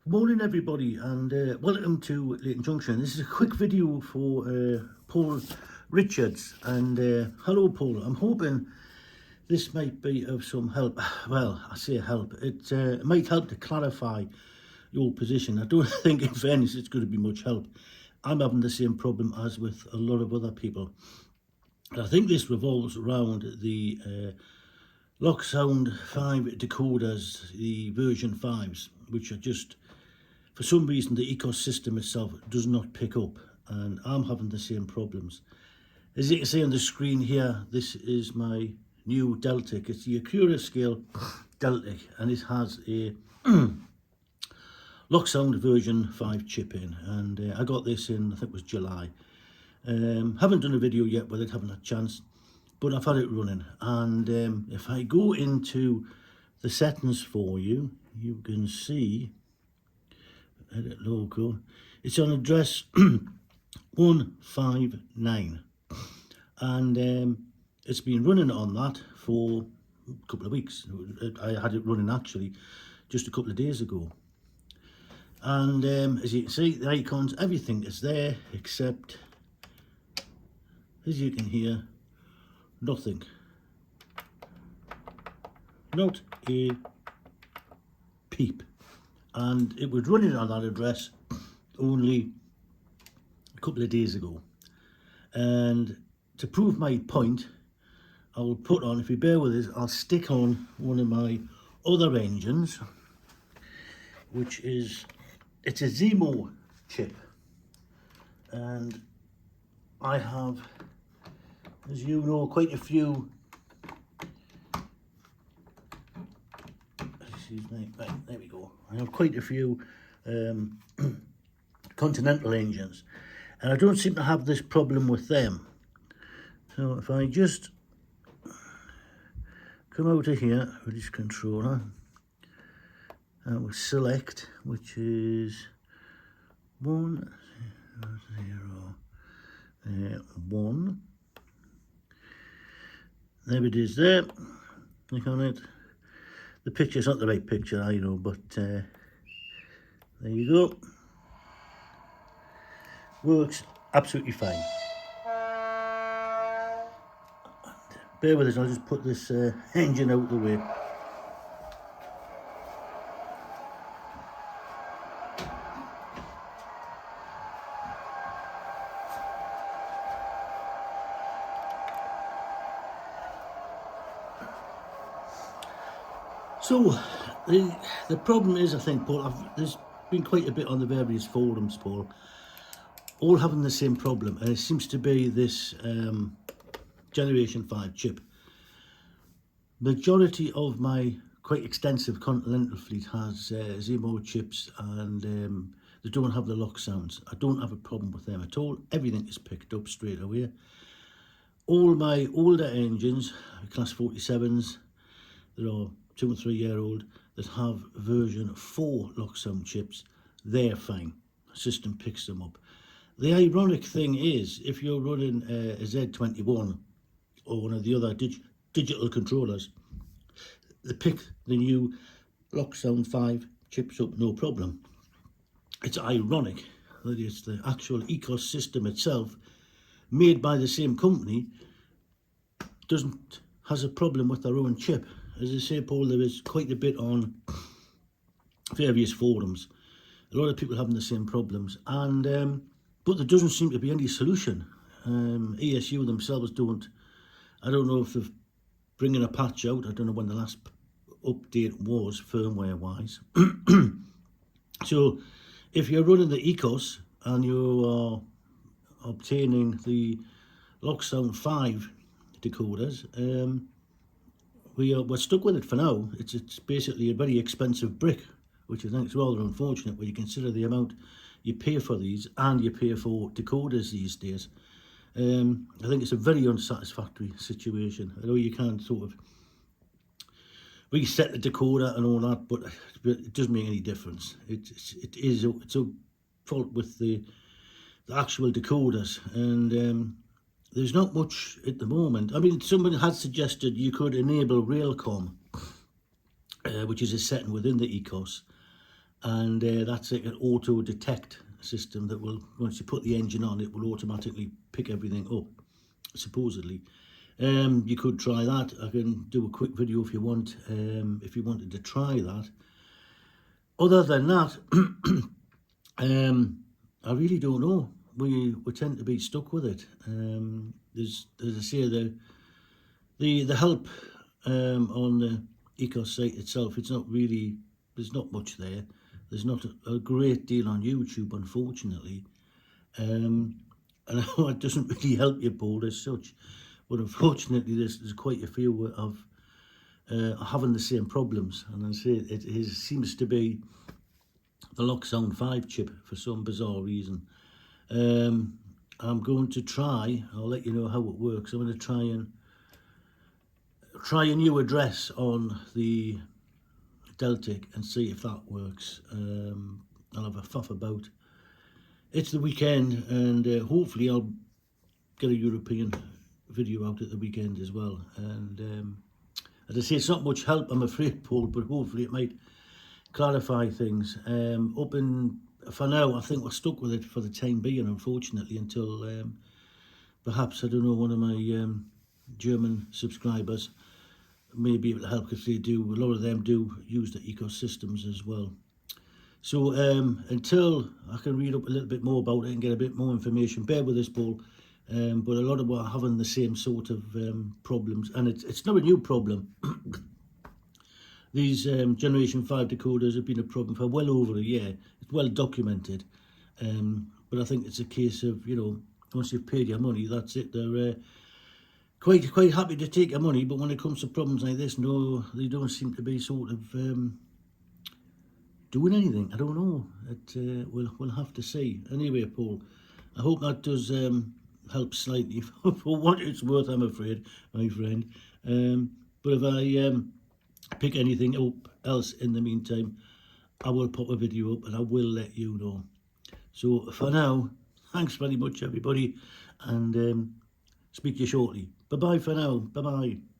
Morning everybody, and welcome to Leighton Junction. This is a quick video for Paul Richards, and hello Paul. I'm hoping this might be of some help. Well, I say help, it might help to clarify your position. I don't think in fairness it's going to be much help. I'm having the same problem as with a lot of other people. And I think this revolves around the Lock Sound 5 decoders, the version 5s, which are just, for some reason, the ecosystem itself does not pick up, and I'm having the same problems. As you can see on the screen here, this is my new Deltic. It's the Acura scale Deltic, and it has a Lock Sound version 5 chip in, and I got this in, I think it was July. Haven't done a video yet with it, haven't had a chance, but I've had it running. And if I go into the settings for you, you can see edit local, it's on address 159, and it's been running on that for a couple of weeks. I had it running actually just a couple of days ago, and as you can see, the icons, everything is there except, as you can hear, nothing, not a peep. And it was running on that address only a couple of days ago. And to prove my point, I will put on, if you bear with us, I'll stick on one of my other engines, which is, it's a Zemo chip. And I have, as you know, quite a few, excuse me, right, there we go. I have quite a few Continental engines, and I don't seem to have this problem with them. So if I just come out of here with this controller, and we'll select, which is 1, 0, 1. There it is there. Click on it. The picture's not the right picture, I know, but there you go. Works absolutely fine. Bear with us, I'll just put this engine out of the way. So, the problem is, I think, Paul, there's been quite a bit on the various forums, Paul, all having the same problem, and it seems to be this Generation 5 chip. Majority of my quite extensive Continental fleet has Zemo chips, and they don't have the lock sounds. I don't have a problem with them at all. Everything is picked up straight away. All my older engines, class 47s, there are 2 and 3 year old, that have version 4 lock sound chips, they're fine. The system picks them up. The ironic thing is, if you're running a Z21 or one of the other digital controllers, they pick the new Lock Sound 5 chips up no problem. It's ironic that it's the actual ecosystem itself, made by the same company, has a problem with their own chip. As I say, Paul, there is quite a bit on various forums. A lot of people having the same problems, and but there doesn't seem to be any solution. ESU themselves don't. I don't know if they're bringing a patch out. I don't know when the last update was, firmware-wise. So, if you're running the Ecos and you are obtaining the Lock Sound 5 decoders, we're stuck with it for now. It's basically a very expensive brick, which I think is rather unfortunate when you consider the amount you pay for these and you pay for decoders these days. I think it's a very unsatisfactory situation. I know you can't sort of reset the decoder and all that, but it doesn't make any difference. It's a fault with the actual decoders, and there's not much at the moment. I mean, someone had suggested you could enable Railcom, which is a setting within the Ecos, and that's like an auto detect system that will, once you put the engine on, it will automatically pick everything up, supposedly. You could try that. I can do a quick video if you want, if you wanted to try that. Other than that, I really don't know. We tend to be stuck with it. There's, as I say, the help on the Ecos site itself, it's not really, there's not much there. There's not a great deal on YouTube, unfortunately. And I know it doesn't really help you, Paul, as such. But unfortunately, there's quite a few of having the same problems. And I say it seems to be the Locksound 5 chip for some bizarre reason. I'm going to try, I'll let you know how it works. I'm going to try a new address on the Deltic and see if that works. I'll have a faff about. It's the weekend, and hopefully I'll get a European video out at the weekend as well. And as I say, it's not much help, I'm afraid, Paul, but hopefully it might clarify things. For now, I think we're stuck with it for the time being, unfortunately, until perhaps, I don't know, one of my German subscribers may be able to help, because they do, a lot of them do use the ecosystems as well. So until I can read up a little bit more about it and get a bit more information, bear with us, Paul. But a lot of us are having the same sort of problems, and it's not a new problem. These Generation 5 decoders have been a problem for well over a year. It's well documented. But I think it's a case of, you know, once you've paid your money, that's it. They're quite happy to take your money, but when it comes to problems like this, no, they don't seem to be sort of doing anything. I don't know. We'll have to see. Anyway, Paul, I hope that does help slightly for what it's worth, I'm afraid, my friend. But if I pick anything up else in the meantime, I will pop a video up and I will let you know. So for now, thanks very much, everybody, and speak to you shortly. Bye-bye for now. Bye-bye.